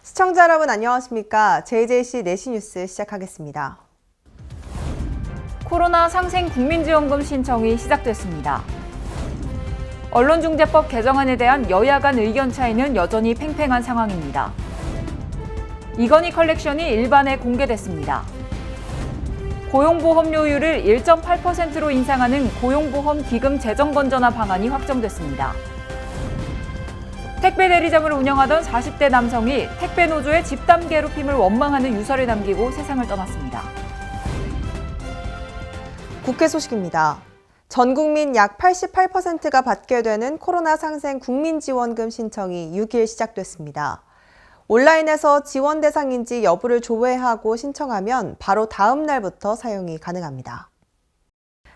시청자 여러분 안녕하십니까? JJC 내시뉴스 시작하겠습니다. 코로나 상생 국민지원금 신청이 시작됐습니다. 언론중재법 개정안에 대한 여야 간 의견 차이는 여전히 팽팽한 상황입니다. 이건희 컬렉션이 일반에 공개됐습니다. 고용보험료율을 1.8%로 인상하는 고용보험 기금 재정 건전화 방안이 확정됐습니다. 택배 대리점을 운영하던 40대 남성이 택배 노조의 집단 괴롭힘을 원망하는 유서를 남기고 세상을 떠났습니다. 국회 소식입니다. 전 국민 약 88%가 받게 되는 코로나 상생 국민지원금 신청이 6일 시작됐습니다. 온라인에서 지원 대상인지 여부를 조회하고 신청하면 바로 다음 날부터 사용이 가능합니다.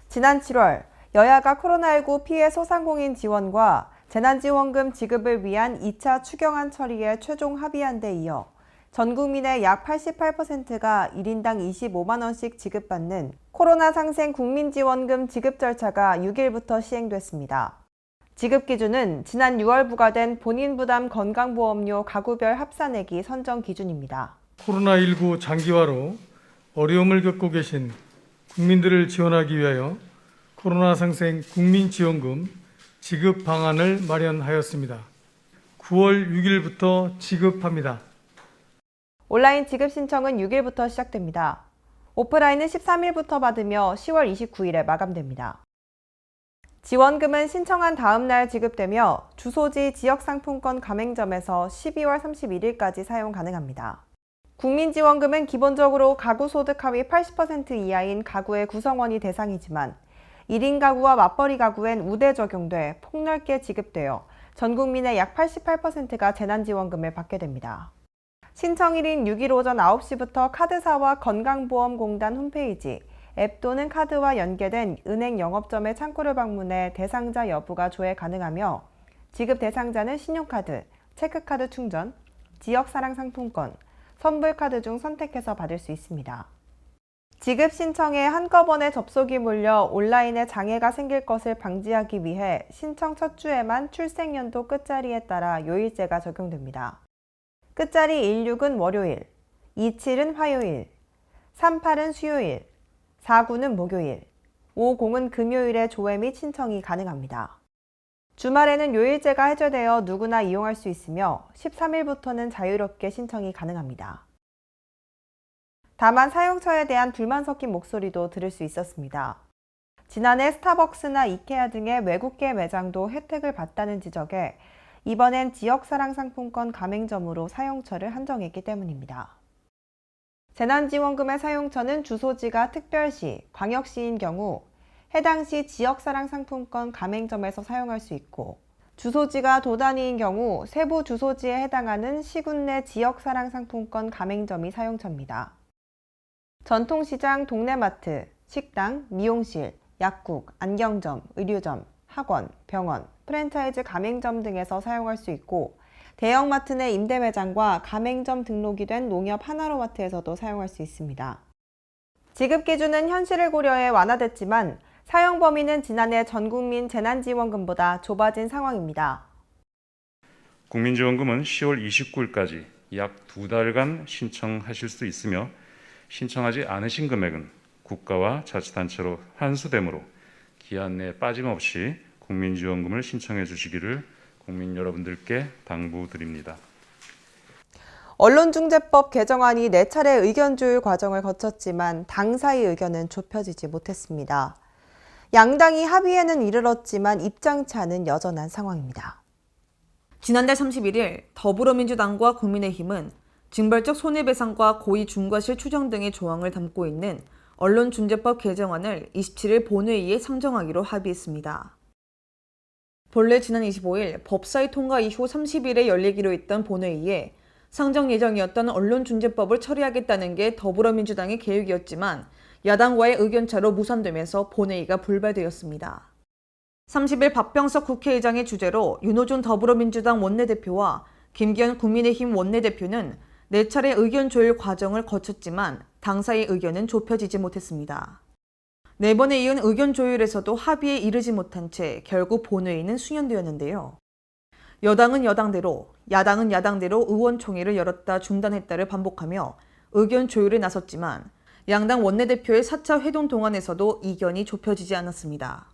지난 7월 여야가 코로나19 피해 소상공인 지원과 재난지원금 지급을 위한 2차 추경안 처리에 최종 합의한 데 이어 전 국민의 약 88%가 1인당 25만 원씩 지급받는 코로나 상생 국민지원금 지급 절차가 6일부터 시행됐습니다. 지급 기준은 지난 6월 부과된 본인 부담 건강보험료 가구별 합산액이 선정 기준입니다. 코로나19 장기화로 어려움을 겪고 계신 국민들을 지원하기 위하여 코로나 상생 국민지원금 지급 방안을 마련하였습니다. 9월 6일부터 지급합니다. 온라인 지급 신청은 6일부터 시작됩니다. 오프라인은 13일부터 받으며 10월 29일에 마감됩니다. 지원금은 신청한 다음 날 지급되며 주소지 지역상품권 가맹점에서 12월 31일까지 사용 가능합니다. 국민지원금은 기본적으로 가구 소득 하위 80% 이하인 가구의 구성원이 대상이지만 1인 가구와 맞벌이 가구엔 우대 적용돼 폭넓게 지급되어 전 국민의 약 88%가 재난지원금을 받게 됩니다. 신청일인 6일 오전 9시부터 카드사와 건강보험공단 홈페이지, 앱 또는 카드와 연계된 은행 영업점의 창구를 방문해 대상자 여부가 조회 가능하며 지급 대상자는 신용카드, 체크카드 충전, 지역사랑상품권, 선불카드 중 선택해서 받을 수 있습니다. 지급 신청에 한꺼번에 접속이 몰려 온라인에 장애가 생길 것을 방지하기 위해 신청 첫 주에만 출생연도 끝자리에 따라 요일제가 적용됩니다. 끝자리 16은 월요일, 27은 화요일, 38은 수요일, 49는 목요일, 50은 금요일에 조회 및 신청이 가능합니다. 주말에는 요일제가 해제되어 누구나 이용할 수 있으며 13일부터는 자유롭게 신청이 가능합니다. 다만 사용처에 대한 불만 섞인 목소리도 들을 수 있었습니다. 지난해 스타벅스나 이케아 등의 외국계 매장도 혜택을 받다는 지적에 이번엔 지역사랑상품권 가맹점으로 사용처를 한정했기 때문입니다. 재난지원금의 사용처는 주소지가 특별시, 광역시인 경우 해당 시 지역사랑상품권 가맹점에서 사용할 수 있고 주소지가 도단위인 경우 세부 주소지에 해당하는 시군 내 지역사랑상품권 가맹점이 사용처입니다. 전통시장, 동네마트, 식당, 미용실, 약국, 안경점, 의류점, 학원, 병원, 프랜차이즈 가맹점 등에서 사용할 수 있고 대형마트 내 임대매장과 가맹점 등록이 된 농협 하나로마트에서도 사용할 수 있습니다. 지급 기준은 현실을 고려해 완화됐지만 사용 범위는 지난해 전국민 재난지원금보다 좁아진 상황입니다. 국민지원금은 10월 29일까지 약 2달간 신청하실 수 있으며 신청하지 않으신 금액은 국가와 자치단체로 환수되므로 기한 내에 빠짐없이 국민지원금을 신청해 주시기를 국민 여러분들께 당부드립니다. 언론중재법 개정안이 4차례 의견 조율 과정을 거쳤지만 당 사이 의견은 좁혀지지 못했습니다. 양당이 합의에는 이르렀지만 입장차는 여전한 상황입니다. 지난달 31일 더불어민주당과 국민의힘은 징벌적 손해배상과 고의 중과실 추정 등의 조항을 담고 있는 언론중재법 개정안을 27일 본회의에 상정하기로 합의했습니다. 본래 지난 25일 법사위 통과 이후 30일에 열리기로 했던 본회의에 상정 예정이었던 언론중재법을 처리하겠다는 게 더불어민주당의 계획이었지만 야당과의 의견차로 무산되면서 본회의가 불발되었습니다. 30일 박병석 국회의장의 주재로 윤호중 더불어민주당 원내대표와 김기현 국민의힘 원내대표는 4차례 의견 조율 과정을 거쳤지만 당 사이 의견은 좁혀지지 못했습니다. 4번에 이은 의견 조율에서도 합의에 이르지 못한 채 결국 본회의는 수년되었는데요. 여당은 여당대로, 야당은 야당대로 의원총회를 열었다 중단했다를 반복하며 의견 조율에 나섰지만 양당 원내대표의 4차 회동 동안에서도 이견이 좁혀지지 않았습니다.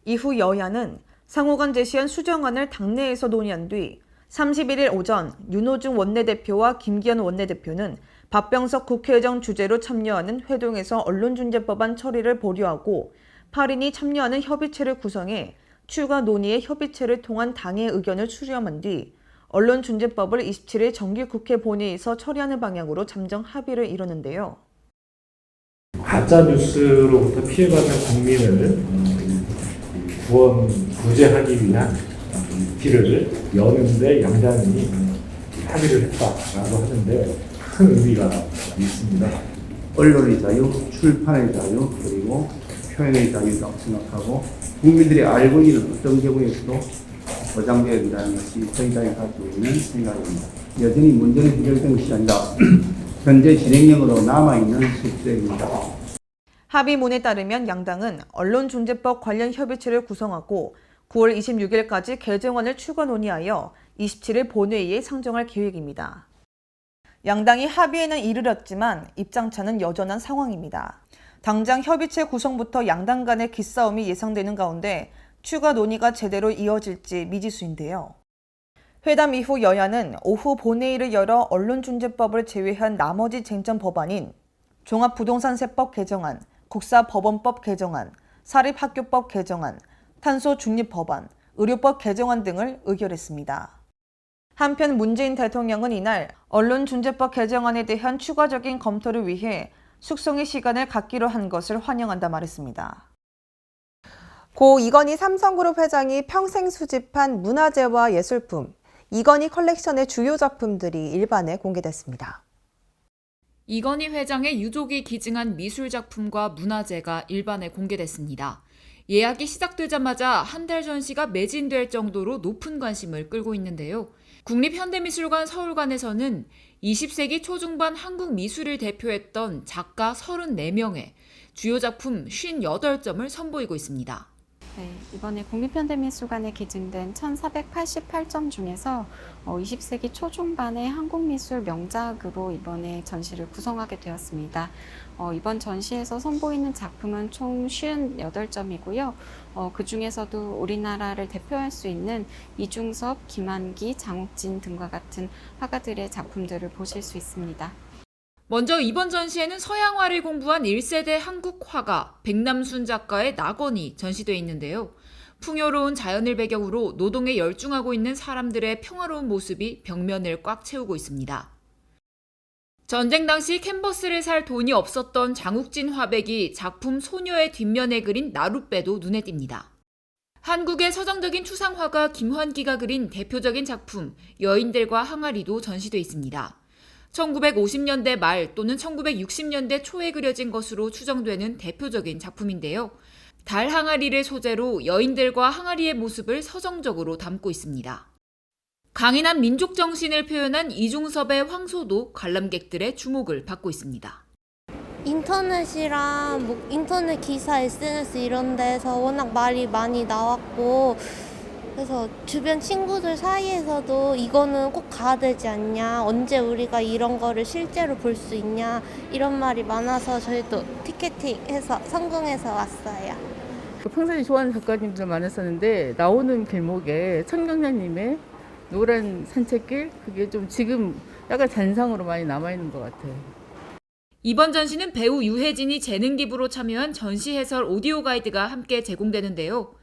이후 여야는 상호간 제시한 수정안을 당내에서 논의한 뒤 31일 오전 윤호중 원내대표와 김기현 원내대표는 박병석 국회의장 주재로 참여하는 회동에서 언론중재법안 처리를 보류하고 8인이 참여하는 협의체를 구성해 추가 논의의 협의체를 통한 당의 의견을 수렴한 뒤 언론중재법을 27일 정기국회 본회의에서 처리하는 방향으로 잠정 합의를 이루는데요. 가짜뉴스로부터 피해받는 국민을 구제하기 위한 길을 여는데 양당이 합의를 했다라고 하는데 큰 의미가 있습니다. 언론의 자유, 출판의 자유, 그리고 표현의 자유라고 생각하고 국민들이 알고 있는 어떤 경우에서도 보장되어야 된다는 것이 저희 당이 가지고 있는 생각입니다. 여전히 문제는 해결된 것이 아니라 현재 진행형으로 남아있는 실정입니다. 합의문에 따르면 양당은 언론중재법 관련 협의체를 구성하고 9월 26일까지 개정안을 추가 논의하여 27일 본회의에 상정할 계획입니다. 양당이 합의에는 이르렀지만 입장차는 여전한 상황입니다. 당장 협의체 구성부터 양당 간의 기싸움이 예상되는 가운데 추가 논의가 제대로 이어질지 미지수인데요. 회담 이후 여야는 오후 본회의를 열어 언론중재법을 제외한 나머지 쟁점 법안인 종합부동산세법 개정안, 국사법원법 개정안, 사립학교법 개정안, 탄소중립법안, 의료법 개정안 등을 의결했습니다. 한편 문재인 대통령은 이날 언론중재법 개정안에 대한 추가적인 검토를 위해 숙성의 시간을 갖기로 한 것을 환영한다 말했습니다. 고 이건희 삼성그룹 회장이 평생 수집한 문화재와 예술품, 이건희 컬렉션의 주요 작품들이 일반에 공개됐습니다. 이건희 회장의 유족이 기증한 미술작품과 문화재가 일반에 공개됐습니다. 예약이 시작되자마자 한 달 전시가 매진될 정도로 높은 관심을 끌고 있는데요. 국립현대미술관 서울관에서는 20세기 초중반 한국 미술을 대표했던 작가 34명의 주요 작품 58점을 선보이고 있습니다. 네, 이번에 국립현대미술관에 기증된 1488점 중에서 20세기 초중반의 한국미술 명작으로 이번에 전시를 구성하게 되었습니다. 이번 전시에서 선보이는 작품은 총 58점이고요. 그 중에서도 우리나라를 대표할 수 있는 이중섭, 김한기, 장욱진 등과 같은 화가들의 작품들을 보실 수 있습니다. 먼저 이번 전시에는 서양화를 공부한 1세대 한국 화가 백남순 작가의 낙원이 전시되어 있는데요. 풍요로운 자연을 배경으로 노동에 열중하고 있는 사람들의 평화로운 모습이 벽면을 꽉 채우고 있습니다. 전쟁 당시 캔버스를 살 돈이 없었던 장욱진 화백이 작품 소녀의 뒷면에 그린 나룻배도 눈에 띕니다. 한국의 서정적인 추상화가 김환기가 그린 대표적인 작품 여인들과 항아리도 전시되어 있습니다. 1950년대 말 또는 1960년대 초에 그려진 것으로 추정되는 대표적인 작품인데요. 달 항아리를 소재로 여인들과 항아리의 모습을 서정적으로 담고 있습니다. 강인한 민족 정신을 표현한 이중섭의 황소도 관람객들의 주목을 받고 있습니다. 인터넷이랑 인터넷 기사, SNS 이런 데서 워낙 말이 많이 나왔고 그래서 주변 친구들 사이에서도 이거는 꼭 가야 되지 않냐, 언제 우리가 이런 거를 실제로 볼 수 있냐 이런 말이 많아서 저희도 티켓팅해서 성공해서 왔어요. 평소에 좋아하는 작가님들 많았었는데 나오는 길목에 천경량님의 노란 산책길, 그게 좀 지금 약간 잔상으로 많이 남아있는 것 같아요. 이번 전시는 배우 유해진이 재능 기부로 참여한 전시 해설 오디오 가이드가 함께 제공되는데요.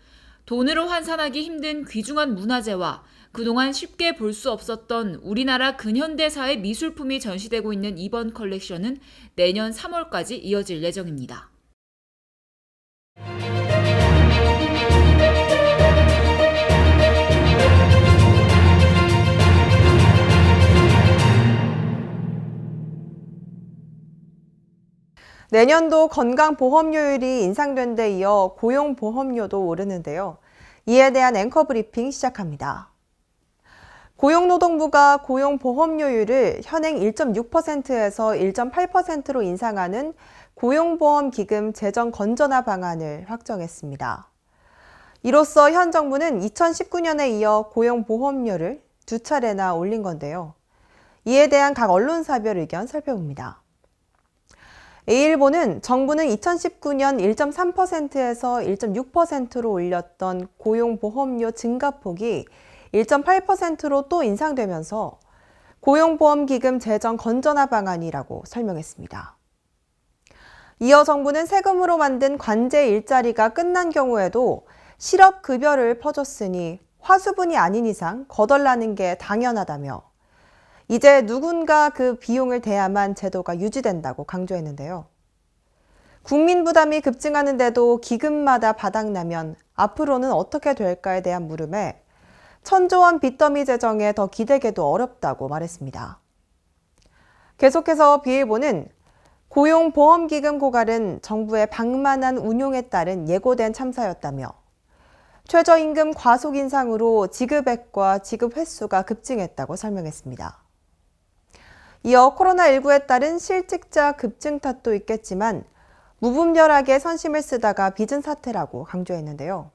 돈으로 환산하기 힘든 귀중한 문화재와 그동안 쉽게 볼 수 없었던 우리나라 근현대사의 미술품이 전시되고 있는 이번 컬렉션은 내년 3월까지 이어질 예정입니다. 내년도 건강보험료율이 인상된 데 이어 고용보험료도 오르는데요. 이에 대한 앵커 브리핑 시작합니다. 고용노동부가 고용보험료율을 현행 1.6%에서 1.8%로 인상하는 고용보험기금 재정 건전화 방안을 확정했습니다. 이로써 현 정부는 2019년에 이어 고용보험료를 2차례나 올린 건데요. 이에 대한 각 언론사별 의견 살펴봅니다. A일보는 정부는 2019년 1.3%에서 1.6%로 올렸던 고용보험료 증가폭이 1.8%로 또 인상되면서 고용보험기금 재정 건전화 방안이라고 설명했습니다. 이어 정부는 세금으로 만든 관제 일자리가 끝난 경우에도 실업급여를 퍼줬으니 화수분이 아닌 이상 거덜나는 게 당연하다며 이제 누군가 그 비용을 대야만 제도가 유지된다고 강조했는데요. 국민 부담이 급증하는데도 기금마다 바닥나면 앞으로는 어떻게 될까에 대한 물음에 1,000조 원 빚더미 재정에 더 기대기도 어렵다고 말했습니다. 계속해서 B일보는 고용보험기금 고갈은 정부의 방만한 운용에 따른 예고된 참사였다며 최저임금 과속 인상으로 지급액과 지급 횟수가 급증했다고 설명했습니다. 이어 코로나19에 따른 실직자 급증 탓도 있겠지만 무분별하게 선심을 쓰다가 빚은 사태라고 강조했는데요.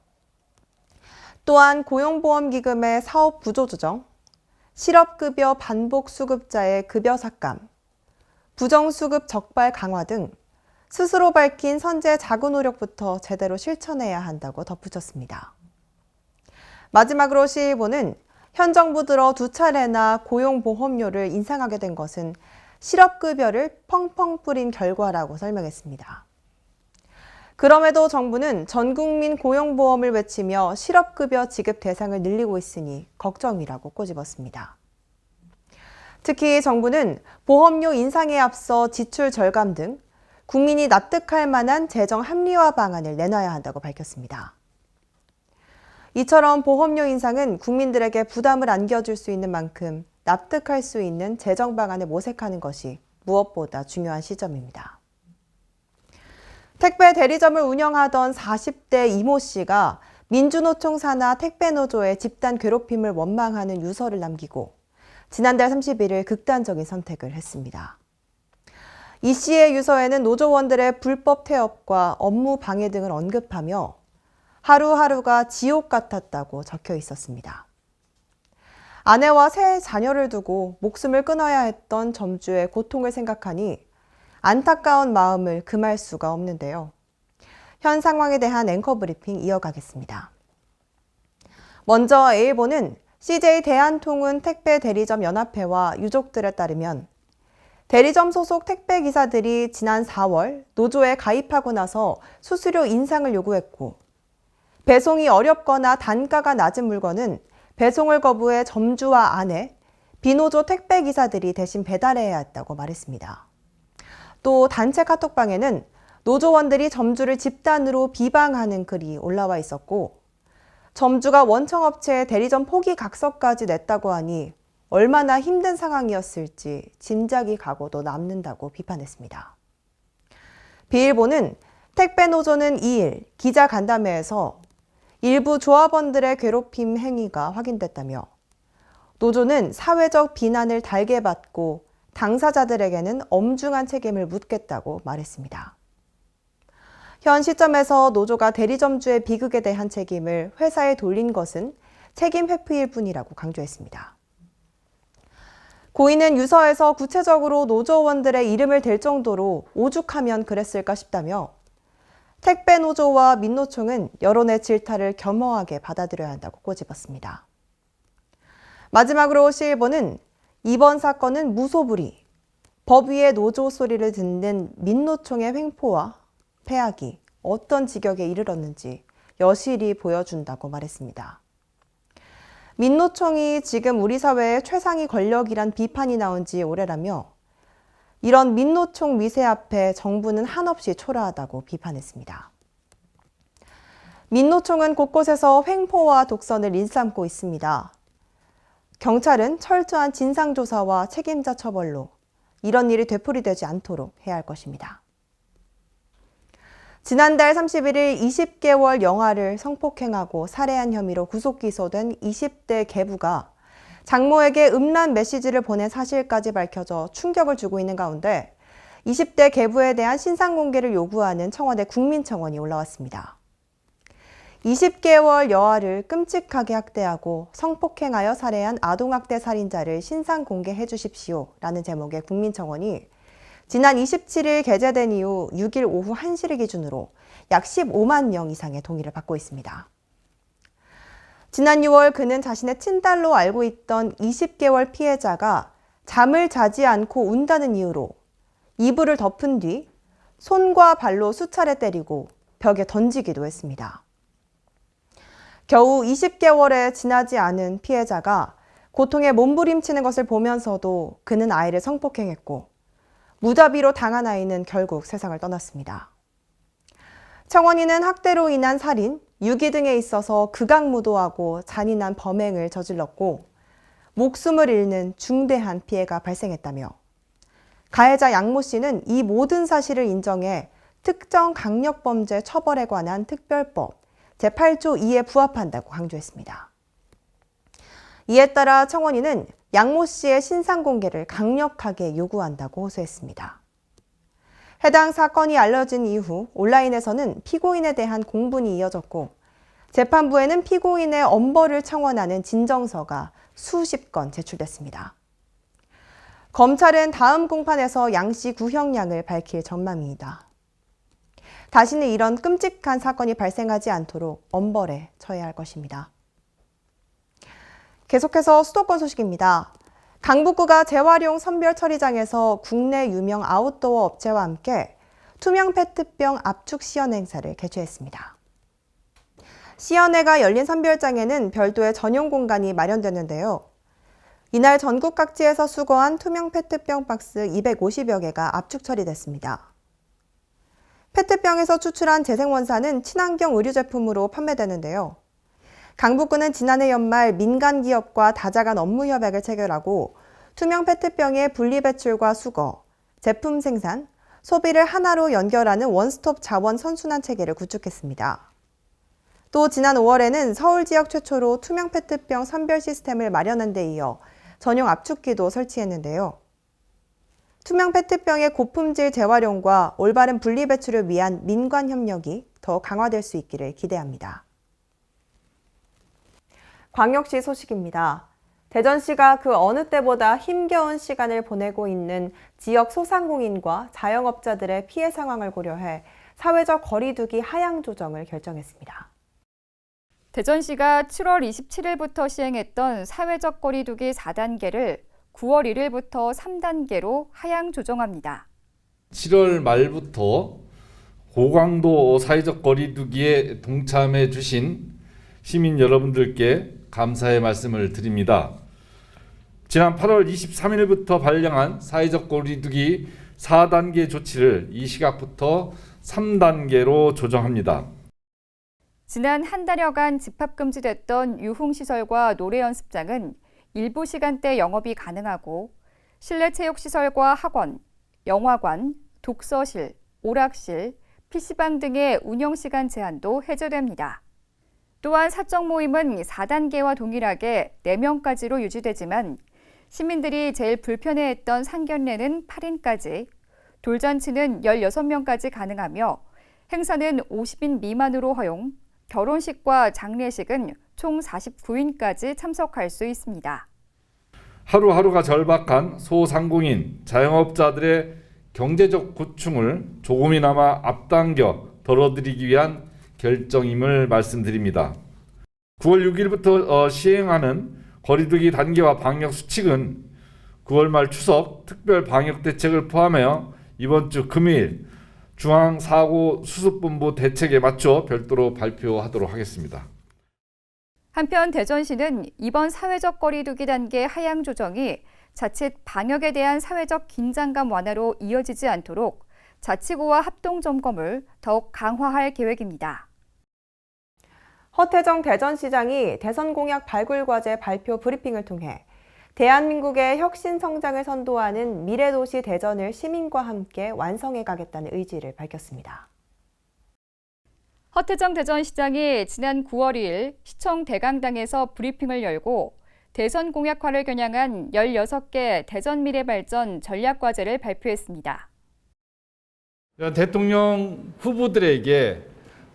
또한 고용보험기금의 사업 구조 조정, 실업급여 반복 수급자의 급여 삭감, 부정수급 적발 강화 등 스스로 밝힌 선제 자구 노력부터 제대로 실천해야 한다고 덧붙였습니다. 마지막으로 시일보는 현 정부 들어 2차례나 고용보험료를 인상하게 된 것은 실업급여를 펑펑 뿌린 결과라고 설명했습니다. 그럼에도 정부는 전국민 고용보험을 외치며 실업급여 지급 대상을 늘리고 있으니 걱정이라고 꼬집었습니다. 특히 정부는 보험료 인상에 앞서 지출 절감 등 국민이 납득할 만한 재정 합리화 방안을 내놔야 한다고 밝혔습니다. 이처럼 보험료 인상은 국민들에게 부담을 안겨줄 수 있는 만큼 납득할 수 있는 재정 방안을 모색하는 것이 무엇보다 중요한 시점입니다. 택배 대리점을 운영하던 40대 이모 씨가 민주노총 산하 택배노조의 집단 괴롭힘을 원망하는 유서를 남기고 지난달 31일 극단적인 선택을 했습니다. 이 씨의 유서에는 노조원들의 불법 태업과 업무 방해 등을 언급하며 하루하루가 지옥 같았다고 적혀 있었습니다. 아내와 세 자녀를 두고 목숨을 끊어야 했던 점주의 고통을 생각하니 안타까운 마음을 금할 수가 없는데요. 현 상황에 대한 앵커 브리핑 이어가겠습니다. 먼저 A일보는 CJ 대한통운 택배 대리점 연합회와 유족들에 따르면 대리점 소속 택배 기사들이 지난 4월 노조에 가입하고 나서 수수료 인상을 요구했고 배송이 어렵거나 단가가 낮은 물건은 배송을 거부해 점주와 아내, 비노조 택배 기사들이 대신 배달해야 했다고 말했습니다. 또 단체 카톡방에는 노조원들이 점주를 집단으로 비방하는 글이 올라와 있었고 점주가 원청업체에 대리점 포기 각서까지 냈다고 하니 얼마나 힘든 상황이었을지 짐작이 가고도 남는다고 비판했습니다. B일보는 택배노조는 2일 기자 간담회에서 일부 조합원들의 괴롭힘 행위가 확인됐다며 노조는 사회적 비난을 달게 받고 당사자들에게는 엄중한 책임을 묻겠다고 말했습니다. 현 시점에서 노조가 대리점주의 비극에 대한 책임을 회사에 돌린 것은 책임 회피일 뿐이라고 강조했습니다. 고인은 유서에서 구체적으로 노조원들의 이름을 댈 정도로 오죽하면 그랬을까 싶다며 택배 노조와 민노총은 여론의 질타를 겸허하게 받아들여야 한다고 꼬집었습니다. 마지막으로 시일보는 이번 사건은 무소불위, 법 위의 노조 소리를 듣는 민노총의 횡포와 패악이 어떤 지경에 이르렀는지 여실히 보여준다고 말했습니다. 민노총이 지금 우리 사회의 최상위 권력이란 비판이 나온 지 오래라며 이런 민노총 미세 앞에 정부는 한없이 초라하다고 비판했습니다. 민노총은 곳곳에서 횡포와 독선을 일삼고 있습니다. 경찰은 철저한 진상조사와 책임자 처벌로 이런 일이 되풀이되지 않도록 해야 할 것입니다. 지난달 31일 20개월 영아를 성폭행하고 살해한 혐의로 구속 기소된 20대 계부가 장모에게 음란 메시지를 보낸 사실까지 밝혀져 충격을 주고 있는 가운데 20대 계부에 대한 신상 공개를 요구하는 청와대 국민청원이 올라왔습니다. 20개월 여아를 끔찍하게 학대하고 성폭행하여 살해한 아동학대 살인자를 신상 공개해 주십시오 라는 제목의 국민청원이 지난 27일 게재된 이후 6일 오후 1시를 기준으로 약 15만 명 이상의 동의를 받고 있습니다. 지난 6월 그는 자신의 친딸로 알고 있던 20개월 피해자가 잠을 자지 않고 운다는 이유로 이불을 덮은 뒤 손과 발로 수차례 때리고 벽에 던지기도 했습니다. 겨우 20개월에 지나지 않은 피해자가 고통에 몸부림치는 것을 보면서도 그는 아이를 성폭행했고 무자비로 당한 아이는 결국 세상을 떠났습니다. 청원인은 학대로 인한 살인, 유기 등에 있어서 극악무도하고 잔인한 범행을 저질렀고 목숨을 잃는 중대한 피해가 발생했다며 가해자 양모 씨는 이 모든 사실을 인정해 특정 강력범죄 처벌에 관한 특별법 제8조 2에 부합한다고 강조했습니다. 이에 따라 청원인은 양모 씨의 신상 공개를 강력하게 요구한다고 호소했습니다. 해당 사건이 알려진 이후 온라인에서는 피고인에 대한 공분이 이어졌고 재판부에는 피고인의 엄벌을 청원하는 진정서가 수십 건 제출됐습니다. 검찰은 다음 공판에서 양 씨 구형량을 밝힐 전망입니다. 다시는 이런 끔찍한 사건이 발생하지 않도록 엄벌에 처해야 할 것입니다. 계속해서 수도권 소식입니다. 강북구가 재활용 선별 처리장에서 국내 유명 아웃도어 업체와 함께 투명 페트병 압축 시연 행사를 개최했습니다. 시연회가 열린 선별장에는 별도의 전용 공간이 마련됐는데요. 이날 전국 각지에서 수거한 투명 페트병 박스 250여 개가 압축 처리됐습니다. 페트병에서 추출한 재생원사는 친환경 의류 제품으로 판매되는데요. 강북구는 지난해 연말 민간 기업과 다자간 업무 협약을 체결하고 투명 페트병의 분리배출과 수거, 제품 생산, 소비를 하나로 연결하는 원스톱 자원 선순환 체계를 구축했습니다. 또 지난 5월에는 서울 지역 최초로 투명 페트병 선별 시스템을 마련한 데 이어 전용 압축기도 설치했는데요. 투명 페트병의 고품질 재활용과 올바른 분리배출을 위한 민관 협력이 더 강화될 수 있기를 기대합니다. 광역시 소식입니다. 대전시가 그 어느 때보다 힘겨운 시간을 보내고 있는 지역 소상공인과 자영업자들의 피해 상황을 고려해 사회적 거리두기 하향 조정을 결정했습니다. 대전시가 7월 27일부터 시행했던 사회적 거리두기 4단계를 9월 1일부터 3단계로 하향 조정합니다. 7월 말부터 고강도 사회적 거리두기에 동참해 주신 시민 여러분들께 감사의 말씀을 드립니다. 지난 8월 23일부터 발령한 사회적 거리두기 4단계 조치를 이 시각부터 3단계로 조정합니다. 지난 한 달여간 집합금지됐던 유흥시설과 노래연습장은 일부 시간대 영업이 가능하고 실내 체육시설과 학원, 영화관, 독서실, 오락실, PC방 등의 운영시간 제한도 해제됩니다. 또한 사적 모임은 4단계와 동일하게 4명까지로 유지되지만 시민들이 제일 불편해했던 상견례는 8인까지, 돌잔치는 16명까지 가능하며 행사는 50인 미만으로 허용, 결혼식과 장례식은 총 49인까지 참석할 수 있습니다. 하루하루가 절박한 소상공인, 자영업자들의 경제적 고충을 조금이나마 앞당겨 덜어드리기 위한 결정임을 말씀드립니다. 9월 6일부터 시행하는 거리두기 단계와 방역 수칙은 9월 말 추석 특별 방역 대책을 포함하여 이번 주 금일 중앙사고수습본부 대책에 맞춰 별도로 발표하도록 하겠습니다. 한편 대전시는 이번 사회적 거리두기 단계 하향 조정이 자칫 방역에 대한 사회적 긴장감 완화로 이어지지 않도록 자치구와 합동 점검을 더욱 강화할 계획입니다. 허태정 대전시장이 대선 공약 발굴 과제 발표 브리핑을 통해 대한민국의 혁신 성장을 선도하는 미래도시 대전을 시민과 함께 완성해 가겠다는 의지를 밝혔습니다. 허태정 대전시장이 지난 9월 2일 시청 대강당에서 브리핑을 열고 대선 공약화를 겨냥한 16개 대전 미래발전 전략과제를 발표했습니다. 대통령 후보들에게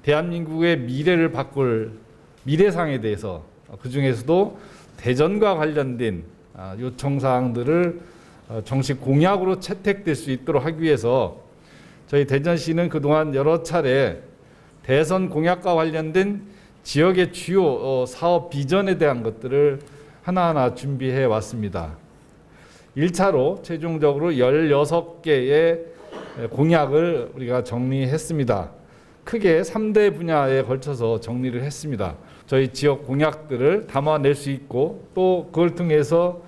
대한민국의 미래를 바꿀 미래상에 대해서 그중에서도 대전과 관련된 요청사항들을 정식 공약으로 채택될 수 있도록 하기 위해서 저희 대전시는 그동안 여러 차례 대선 공약과 관련된 지역의 주요 사업 비전에 대한 것들을 하나하나 준비해 왔습니다. 1차로 최종적으로 16개의 공약을 우리가 정리했습니다. 크게 3대 분야에 걸쳐서 정리를 했습니다. 저희 지역 공약들을 담아낼 수 있고 또 그걸 통해서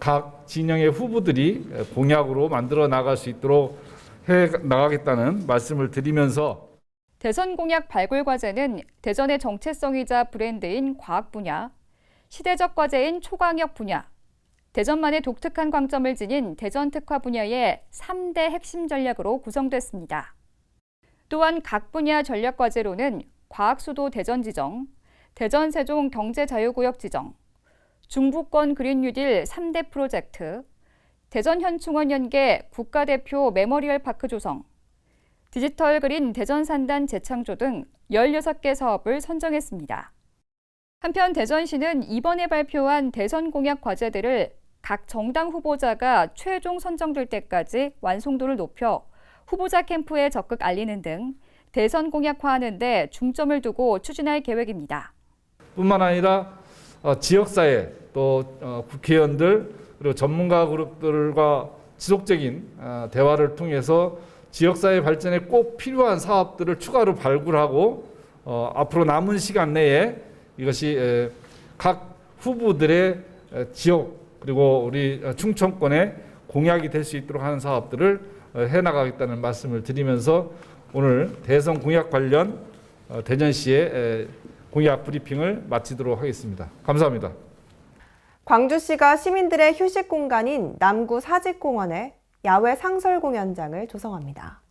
각 진영의 후보들이 공약으로 만들어 나갈 수 있도록 해 나가겠다는 말씀을 드리면서 대선 공약 발굴 과제는 대전의 정체성이자 브랜드인 과학 분야, 시대적 과제인 초광역 분야, 대전만의 독특한 관점을 지닌 대전 특화 분야의 3대 핵심 전략으로 구성됐습니다. 또한 각 분야 전략 과제로는 과학수도 대전 지정, 대전 세종 경제자유구역 지정, 중부권 그린 뉴딜 3대 프로젝트, 대전 현충원 연계 국가대표 메모리얼 파크 조성, 디지털 그린 대전 산단 재창조 등 16개 사업을 선정했습니다. 한편 대전시는 이번에 발표한 대선 공약 과제들을 각 정당 후보자가 최종 선정될 때까지 완성도를 높여 후보자 캠프에 적극 알리는 등 대선 공약화하는 데 중점을 두고 추진할 계획입니다. 뿐만 아니라 지역사회 또 국회의원들 그리고 전문가 그룹들과 지속적인 대화를 통해서 지역사회 발전에 꼭 필요한 사업들을 추가로 발굴하고 앞으로 남은 시간 내에 이것이 각 후보들의 지역 그리고 우리 충청권의 공약이 될 수 있도록 하는 사업들을 해나가겠다는 말씀을 드리면서 오늘 대선 공약 관련 대전시의 공약 브리핑을 마치도록 하겠습니다. 감사합니다. 광주시가 시민들의 휴식 공간인 남구 사직공원에 야외 상설 공연장을 조성합니다.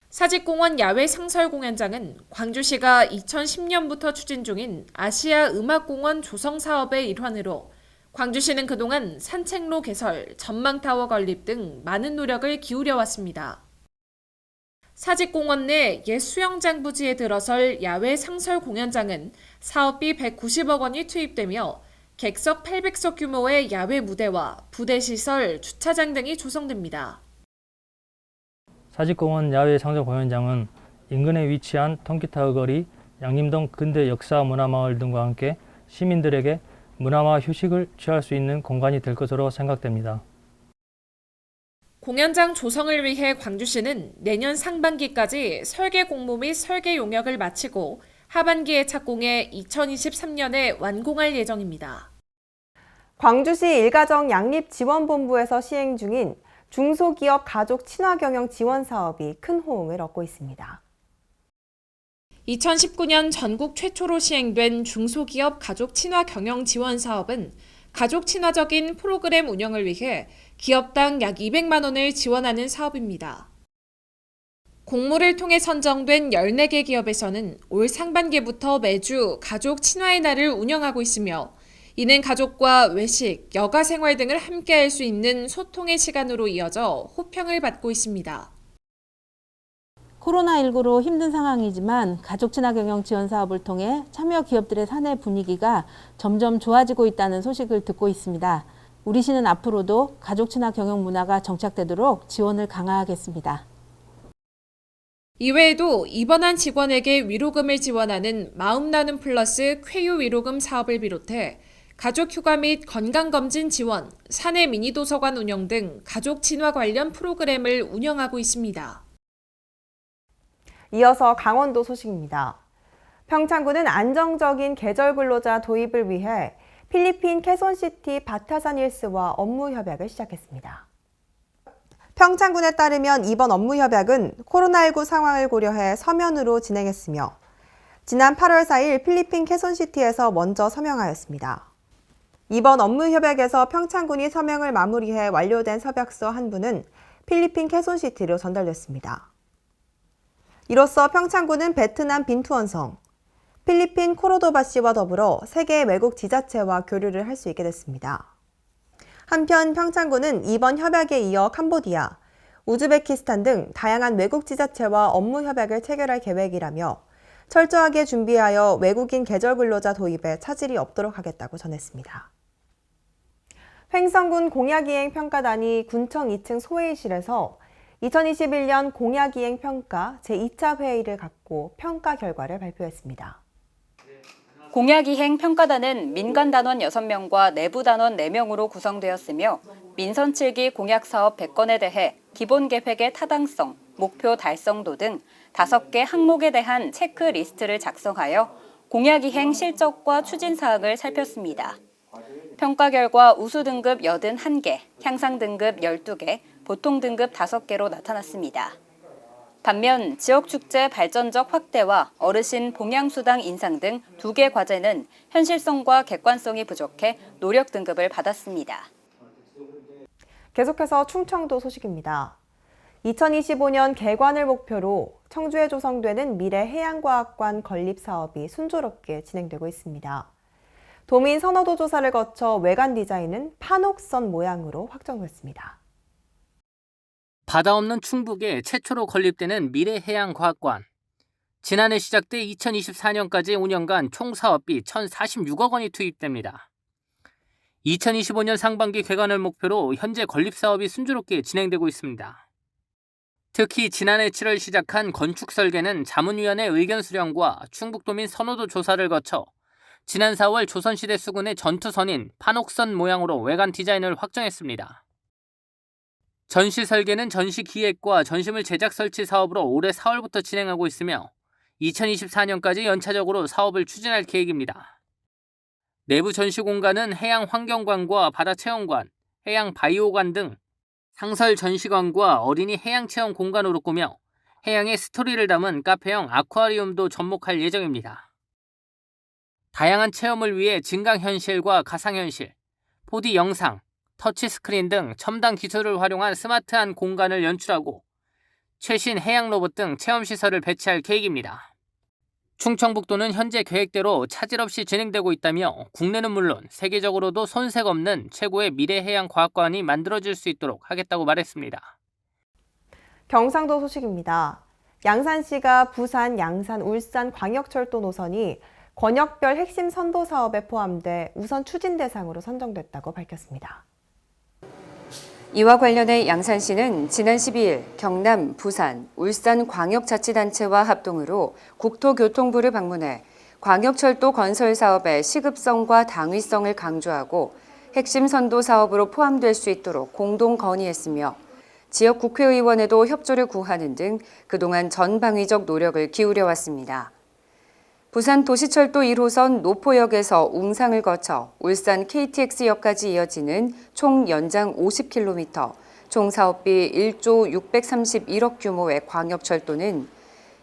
사직공원 야외 상설 공연장은 광주시가 2010년부터 추진 중인 아시아 음악공원 조성 사업의 일환으로 광주시는 그동안 산책로 개설, 전망타워 건립 등 많은 노력을 기울여 왔습니다. 사직공원 내 옛 수영장 부지에 들어설 야외 상설 공연장은 사업비 190억 원이 투입되며 객석 800석 규모의 야외 무대와 부대 시설, 주차장 등이 조성됩니다. 사직공원 야외 상설 공연장은 인근에 위치한 통기타 거리, 양림동 근대 역사 문화마을 등과 함께 시민들에게 문화와 휴식을 취할 수 있는 공간이 될 것으로 생각됩니다. 공연장 조성을 위해 광주시는 내년 상반기까지 설계 공모 및 설계 용역을 마치고 하반기에 착공해 2023년에 완공할 예정입니다. 광주시 일가정 양립지원본부에서 시행 중인 중소기업 가족 친화경영 지원 사업이 큰 호응을 얻고 있습니다. 2019년 전국 최초로 시행된 중소기업 가족 친화 경영 지원 사업은 가족 친화적인 프로그램 운영을 위해 기업당 약 200만 원을 지원하는 사업입니다. 공모를 통해 선정된 14개 기업에서는 올 상반기부터 매주 가족 친화의 날을 운영하고 있으며 이는 가족과 외식, 여가 생활 등을 함께할 수 있는 소통의 시간으로 이어져 호평을 받고 있습니다. 코로나19로 힘든 상황이지만 가족 친화 경영 지원 사업을 통해 참여 기업들의 사내 분위기가 점점 좋아지고 있다는 소식을 듣고 있습니다. 우리 시는 앞으로도 가족 친화 경영 문화가 정착되도록 지원을 강화하겠습니다. 이외에도 입원한 직원에게 위로금을 지원하는 마음 나눔 플러스 쾌유 위로금 사업을 비롯해 가족 휴가 및 건강검진 지원, 사내 미니 도서관 운영 등 가족 친화 관련 프로그램을 운영하고 있습니다. 이어서 강원도 소식입니다. 평창군은 안정적인 계절 근로자 도입을 위해 필리핀 캐손시티 바타산힐스와 업무 협약을 시작했습니다. 평창군에 따르면 이번 업무 협약은 코로나19 상황을 고려해 서면으로 진행했으며 지난 8월 4일 필리핀 캐손시티에서 먼저 서명하였습니다. 이번 업무 협약에서 평창군이 서명을 마무리해 완료된 서약서 한 부는 필리핀 캐손시티로 전달됐습니다. 이로써 평창군은 베트남 빈투언성, 필리핀 코르도바시와 더불어 3개의 외국 지자체와 교류를 할 수 있게 됐습니다. 한편 평창군은 이번 협약에 이어 캄보디아, 우즈베키스탄 등 다양한 외국 지자체와 업무 협약을 체결할 계획이라며 철저하게 준비하여 외국인 계절 근로자 도입에 차질이 없도록 하겠다고 전했습니다. 횡성군 공약이행 평가단이 군청 2층 소회의실에서 2021년 공약이행 평가 제2차 회의를 갖고 평가 결과를 발표했습니다. 공약이행 평가단은 민간단원 6명과 내부단원 4명으로 구성되었으며 민선 7기 공약사업 100건에 대해 기본계획의 타당성, 목표 달성도 등 5개 항목에 대한 체크리스트를 작성하여 공약이행 실적과 추진사항을 살폈습니다. 평가 결과 우수 등급 81개, 향상 등급 12개, 보통 등급 5개로 나타났습니다. 반면 지역축제 발전적 확대와 어르신 봉양수당 인상 등 2개 과제는 현실성과 객관성이 부족해 노력 등급을 받았습니다. 계속해서 충청도 소식입니다. 2025년 개관을 목표로 청주에 조성되는 미래해양과학관 건립 사업이 순조롭게 진행되고 있습니다. 도민 선호도 조사를 거쳐 외관 디자인은 판옥선 모양으로 확정됐습니다. 바다 없는 충북에 최초로 건립되는 미래해양과학관. 지난해 시작돼 2024년까지 5년간 총 사업비 1,046억 원이 투입됩니다. 2025년 상반기 개관을 목표로 현재 건립 사업이 순조롭게 진행되고 있습니다. 특히 지난해 7월 시작한 건축 설계는 자문위원회 의견 수령과 충북도민 선호도 조사를 거쳐 지난 4월 조선시대 수군의 전투선인 판옥선 모양으로 외관 디자인을 확정했습니다. 전시 설계는 전시 기획과 전시물 제작 설치 사업으로 올해 4월부터 진행하고 있으며 2024년까지 연차적으로 사업을 추진할 계획입니다. 내부 전시 공간은 해양 환경관과 바다 체험관, 해양 바이오관 등 상설 전시관과 어린이 해양 체험 공간으로 꾸며 해양의 스토리를 담은 카페형 아쿠아리움도 접목할 예정입니다. 다양한 체험을 위해 증강현실과 가상현실, 4D 영상, 터치스크린 등 첨단 기술을 활용한 스마트한 공간을 연출하고 최신 해양 로봇 등 체험시설을 배치할 계획입니다. 충청북도는 현재 계획대로 차질 없이 진행되고 있다며 국내는 물론 세계적으로도 손색 없는 최고의 미래해양과학관이 만들어질 수 있도록 하겠다고 말했습니다. 경상도 소식입니다. 양산시가 부산, 양산, 울산 광역철도 노선이 권역별 핵심 선도 사업에 포함돼 우선 추진 대상으로 선정됐다고 밝혔습니다. 이와 관련해 양산시는 지난 12일 경남, 부산, 울산 광역자치단체와 합동으로 국토교통부를 방문해 광역철도 건설 사업의 시급성과 당위성을 강조하고 핵심 선도 사업으로 포함될 수 있도록 공동 건의했으며 지역 국회의원에도 협조를 구하는 등 그동안 전방위적 노력을 기울여 왔습니다. 부산 도시철도 1호선 노포역에서 웅상을 거쳐 울산 KTX역까지 이어지는 총 연장 50km, 총 사업비 1조 631억 규모의 광역철도는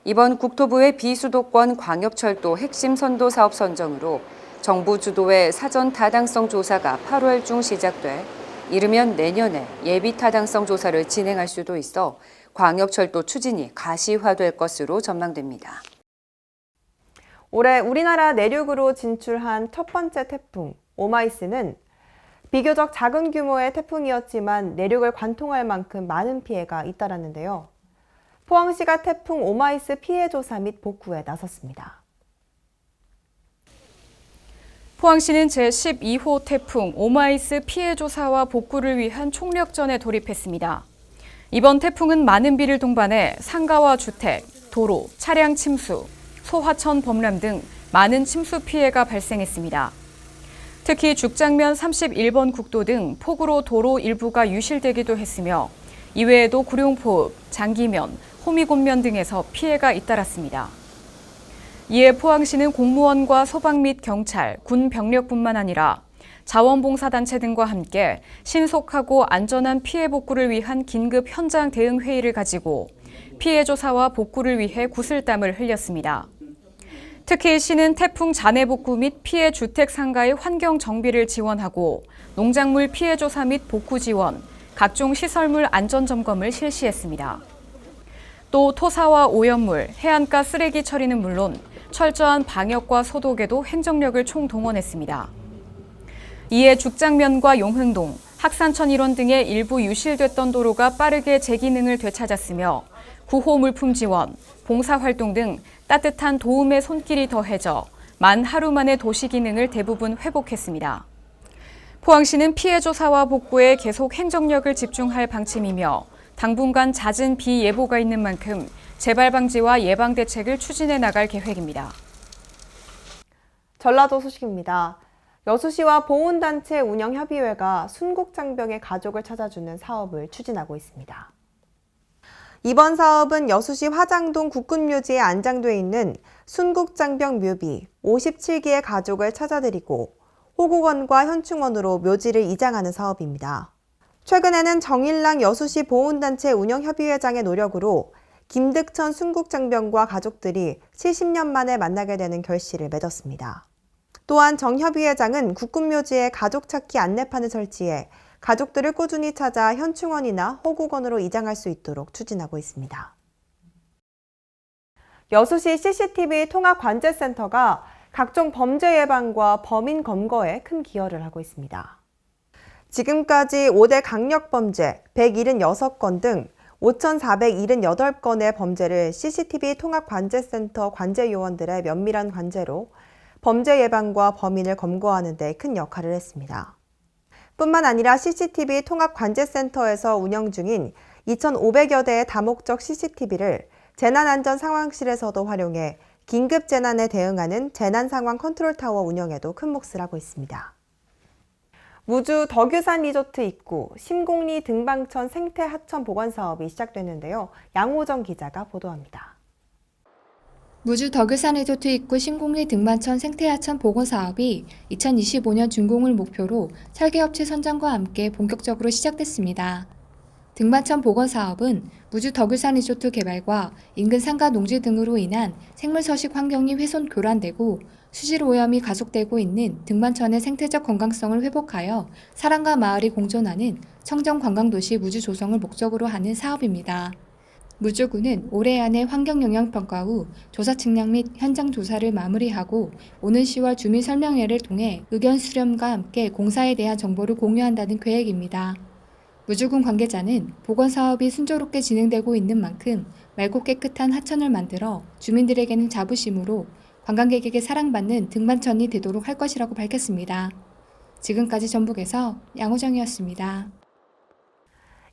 이번 국토부의 비수도권 광역철도 핵심 선도 사업 선정으로 정부 주도의 사전 타당성 조사가 8월 중 시작돼 이르면 내년에 예비 타당성 조사를 진행할 수도 있어 광역철도 추진이 가시화될 것으로 전망됩니다. 올해 우리나라 내륙으로 진출한 첫 번째 태풍 오마이스는 비교적 작은 규모의 태풍이었지만 내륙을 관통할 만큼 많은 피해가 잇따랐는데요. 포항시가 태풍 오마이스 피해 조사 및 복구에 나섰습니다. 포항시는 제12호 태풍 오마이스 피해 조사와 복구를 위한 총력전에 돌입했습니다. 이번 태풍은 많은 비를 동반해 상가와 주택, 도로, 차량 침수, 소하천 범람 등 많은 침수 피해가 발생했습니다. 특히 죽장면 31번 국도 등 폭우로 도로 일부가 유실되기도 했으며 이외에도 구룡포읍, 장기면, 호미곶면 등에서 피해가 잇따랐습니다. 이에 포항시는 공무원과 소방 및 경찰, 군 병력뿐만 아니라 자원봉사단체 등과 함께 신속하고 안전한 피해 복구를 위한 긴급 현장 대응 회의를 가지고 피해 조사와 복구를 위해 구슬땀을 흘렸습니다. 특히 시는 태풍 잔해 복구 및 피해 주택 상가의 환경 정비를 지원하고 농작물 피해 조사 및 복구 지원, 각종 시설물 안전 점검을 실시했습니다. 또 토사와 오염물, 해안가 쓰레기 처리는 물론 철저한 방역과 소독에도 행정력을 총동원했습니다. 이에 죽장면과 용흥동, 학산천 일원 등의 일부 유실됐던 도로가 빠르게 재기능을 되찾았으며 구호 물품 지원, 봉사활동 등 따뜻한 도움의 손길이 더해져 만 하루 만에 도시 기능을 대부분 회복했습니다. 포항시는 피해 조사와 복구에 계속 행정력을 집중할 방침이며 당분간 잦은 비 예보가 있는 만큼 재발 방지와 예방 대책을 추진해 나갈 계획입니다. 전라도 소식입니다. 여수시와 보훈단체 운영협의회가 순국장병의 가족을 찾아주는 사업을 추진하고 있습니다. 이번 사업은 여수시 화장동 국군묘지에 안장되어 있는 순국장병 묘비 57기의 가족을 찾아드리고 호국원과 현충원으로 묘지를 이장하는 사업입니다. 최근에는 정일랑 여수시 보훈단체 운영협의회장의 노력으로 김득천 순국장병과 가족들이 70년 만에 만나게 되는 결실을 맺었습니다. 또한 정 협의회장은 국군묘지에 가족 찾기 안내판을 설치해 가족들을 꾸준히 찾아 현충원이나 호국원으로 이장할 수 있도록 추진하고 있습니다. 여수시 CCTV 통합관제센터가 각종 범죄 예방과 범인 검거에 큰 기여를 하고 있습니다. 지금까지 5대 강력범죄 176건 등 5,478건의 범죄를 CCTV 통합관제센터 관제요원들의 면밀한 관제로 범죄 예방과 범인을 검거하는 데 큰 역할을 했습니다. 뿐만 아니라 CCTV 통합관제센터에서 운영 중인 2,500여 대의 다목적 CCTV를 재난안전상황실에서도 활용해 긴급 재난에 대응하는 재난상황 컨트롤타워 운영에도 큰 몫을 하고 있습니다. 무주 덕유산 리조트 입구 심곡리 등방천 생태 하천 복원 사업이 시작됐는데요. 양호정 기자가 보도합니다. 무주 덕유산 리조트 입구 심곡리 등반천 생태하천 복원 사업이 2025년 준공을 목표로 설계업체 선정과 함께 본격적으로 시작됐습니다. 등반천 복원 사업은 무주 덕유산 리조트 개발과 인근 상가 농지 등으로 인한 생물서식 환경이 훼손 교란되고 수질 오염이 가속되고 있는 등반천의 생태적 건강성을 회복하여 사람과 마을이 공존하는 청정 관광도시 무주 조성을 목적으로 하는 사업입니다. 무주구는 올해 안에 환경영향평가 후 조사 측량 및 현장 조사를 마무리하고 오는 10월 주민 설명회를 통해 의견 수렴과 함께 공사에 대한 정보를 공유한다는 계획입니다. 무주군 관계자는 복원 사업이 순조롭게 진행되고 있는 만큼 맑고 깨끗한 하천을 만들어 주민들에게는 자부심으로 관광객에게 사랑받는 등반천이 되도록 할 것이라고 밝혔습니다. 지금까지 전북에서 양호정이었습니다.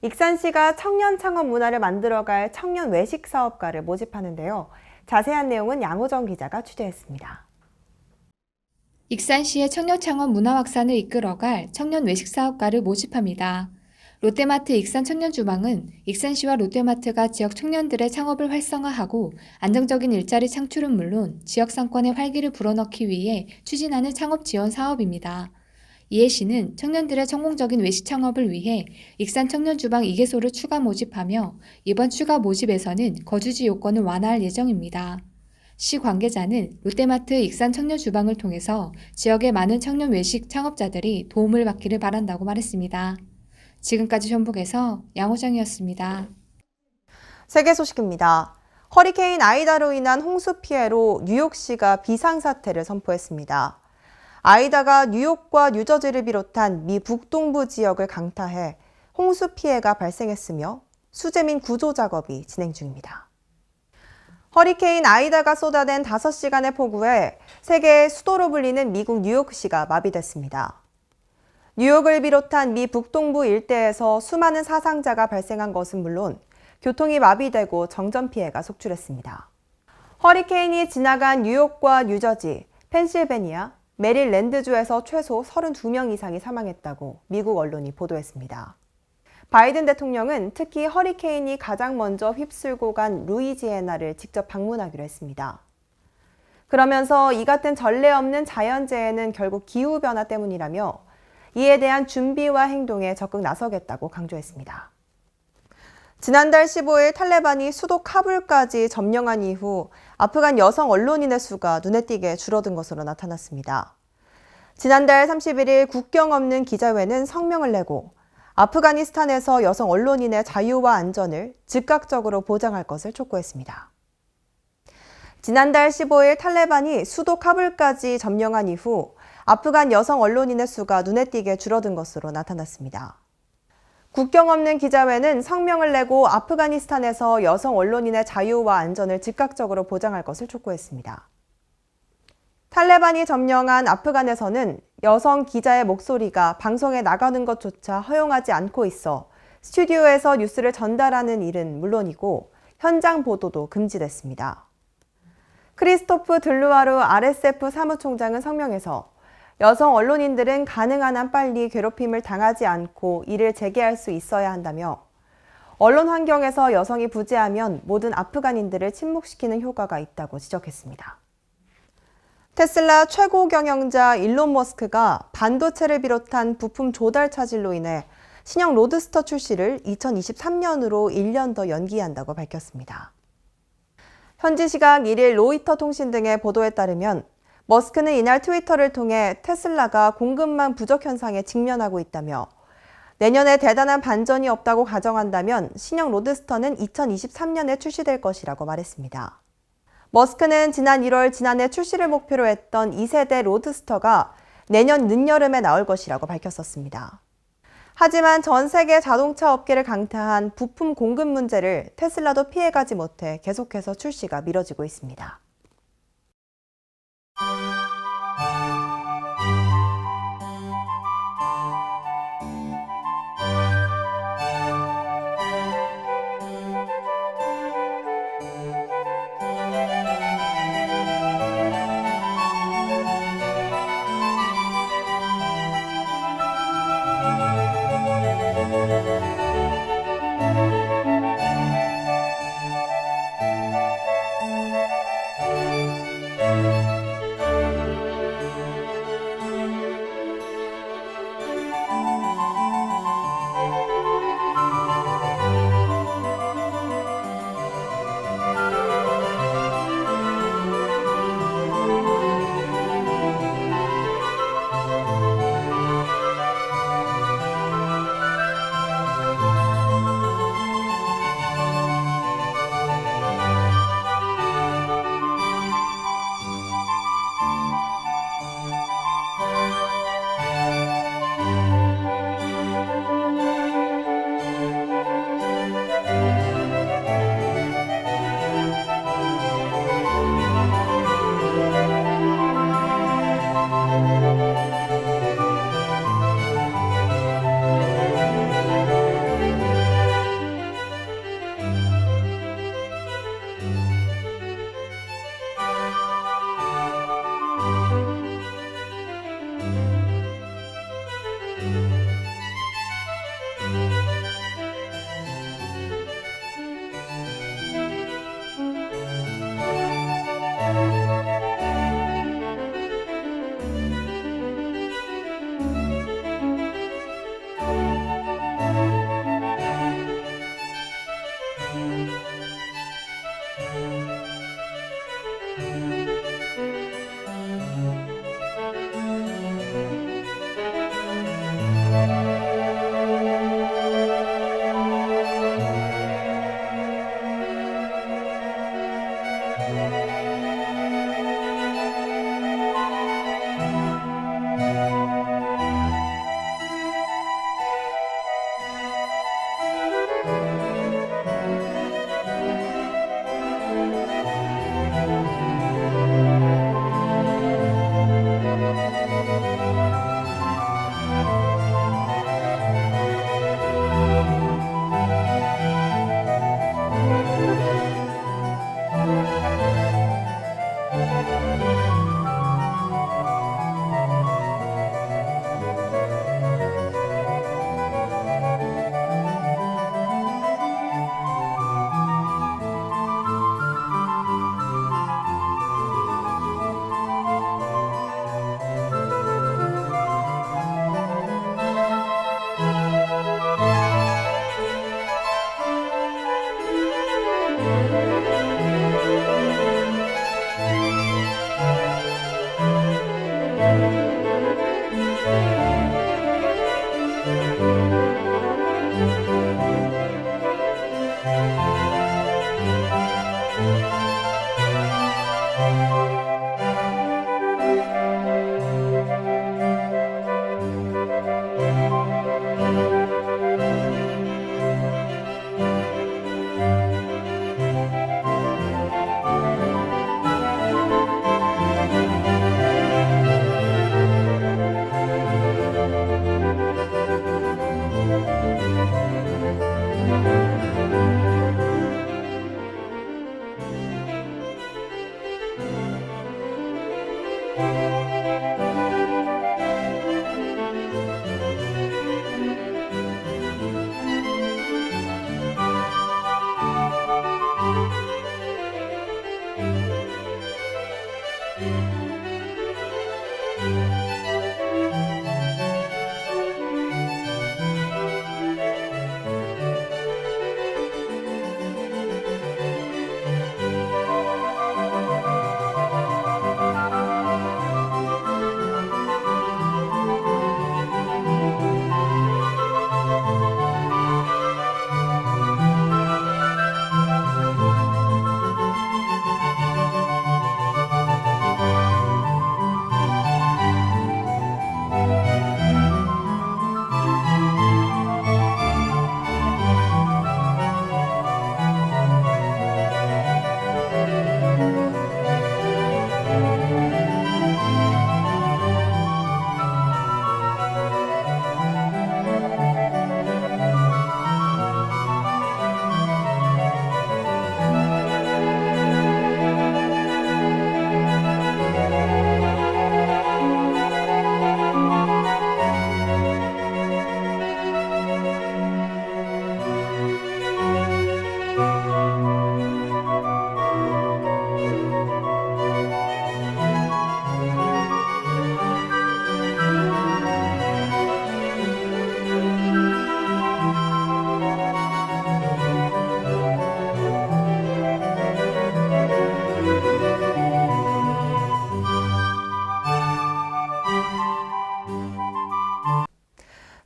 익산시가 청년 창업 문화를 만들어갈 청년 외식 사업가를 모집하는데요. 자세한 내용은 양호정 기자가 취재했습니다. 익산시의 청년 창업 문화 확산을 이끌어갈 청년 외식 사업가를 모집합니다. 롯데마트 익산 청년주방은 익산시와 롯데마트가 지역 청년들의 창업을 활성화하고 안정적인 일자리 창출은 물론 지역 상권의 활기를 불어넣기 위해 추진하는 창업 지원 사업입니다. 이에 시는 청년들의 성공적인 외식 창업을 위해 익산 청년주방 2개소를 추가 모집하며 이번 추가 모집에서는 거주지 요건을 완화할 예정입니다. 시 관계자는 롯데마트 익산 청년주방을 통해서 지역의 많은 청년 외식 창업자들이 도움을 받기를 바란다고 말했습니다. 지금까지 전북에서 양호정이었습니다. 세계 소식입니다. 허리케인 아이다로 인한 홍수 피해로 뉴욕시가 비상사태를 선포했습니다. 아이다가 뉴욕과 뉴저지를 비롯한 미 북동부 지역을 강타해 홍수 피해가 발생했으며 수재민 구조 작업이 진행 중입니다. 허리케인 아이다가 쏟아낸 5시간의 폭우에 세계의 수도로 불리는 미국 뉴욕시가 마비됐습니다. 뉴욕을 비롯한 미 북동부 일대에서 수많은 사상자가 발생한 것은 물론 교통이 마비되고 정전 피해가 속출했습니다. 허리케인이 지나간 뉴욕과 뉴저지, 펜실베니아, 메릴랜드주에서 최소 32명 이상이 사망했다고 미국 언론이 보도했습니다. 바이든 대통령은 특히 허리케인이 가장 먼저 휩쓸고 간 루이지애나를 직접 방문하기로 했습니다. 그러면서 이 같은 전례 없는 자연재해는 결국 기후변화 때문이라며 이에 대한 준비와 행동에 적극 나서겠다고 강조했습니다. 지난달 15일 탈레반이 수도 카불까지 점령한 이후 아프간 여성 언론인의 수가 눈에 띄게 줄어든 것으로 나타났습니다. 지난달 31일 국경 없는 기자회는 성명을 내고 아프가니스탄에서 여성 언론인의 자유와 안전을 즉각적으로 보장할 것을 촉구했습니다. 지난달 15일 탈레반이 수도 카불까지 점령한 이후 아프간 여성 언론인의 수가 눈에 띄게 줄어든 것으로 나타났습니다. 국경 없는 기자회는 성명을 내고 아프가니스탄에서 여성 언론인의 자유와 안전을 즉각적으로 보장할 것을 촉구했습니다. 탈레반이 점령한 아프간에서는 여성 기자의 목소리가 방송에 나가는 것조차 허용하지 않고 있어 스튜디오에서 뉴스를 전달하는 일은 물론이고 현장 보도도 금지됐습니다. 크리스토프 들루아르 RSF 사무총장은 성명에서 여성 언론인들은 가능한 한 빨리 괴롭힘을 당하지 않고 이를 재개할 수 있어야 한다며 언론 환경에서 여성이 부재하면 모든 아프간인들을 침묵시키는 효과가 있다고 지적했습니다. 테슬라 최고 경영자 일론 머스크가 반도체를 비롯한 부품 조달 차질로 인해 신형 로드스터 출시를 2023년으로 1년 더 연기한다고 밝혔습니다. 현지 시각 1일 로이터 통신 등의 보도에 따르면 머스크는 이날 트위터를 통해 테슬라가 공급망 부족 현상에 직면하고 있다며 내년에 대단한 반전이 없다고 가정한다면 신형 로드스터는 2023년에 출시될 것이라고 말했습니다. 머스크는 지난 1월 지난해 출시를 목표로 했던 2세대 로드스터가 내년 늦여름에 나올 것이라고 밝혔었습니다. 하지만 전 세계 자동차 업계를 강타한 부품 공급 문제를 테슬라도 피해가지 못해 계속해서 출시가 미뤄지고 있습니다.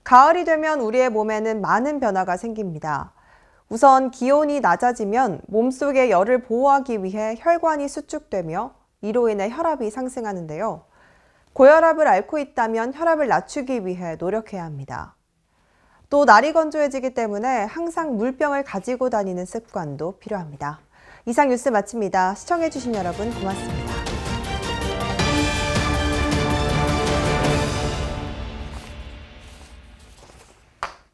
가을이 되면 우리의 몸에는 많은 변화가 생깁니다. 우선 기온이 낮아지면 몸속의 열을 보호하기 위해 혈관이 수축되며 이로 인해 혈압이 상승하는데요. 고혈압을 앓고 있다면 혈압을 낮추기 위해 노력해야 합니다. 또 날이 건조해지기 때문에 항상 물병을 가지고 다니는 습관도 필요합니다. 이상 뉴스 마칩니다. 시청해주신 여러분 고맙습니다.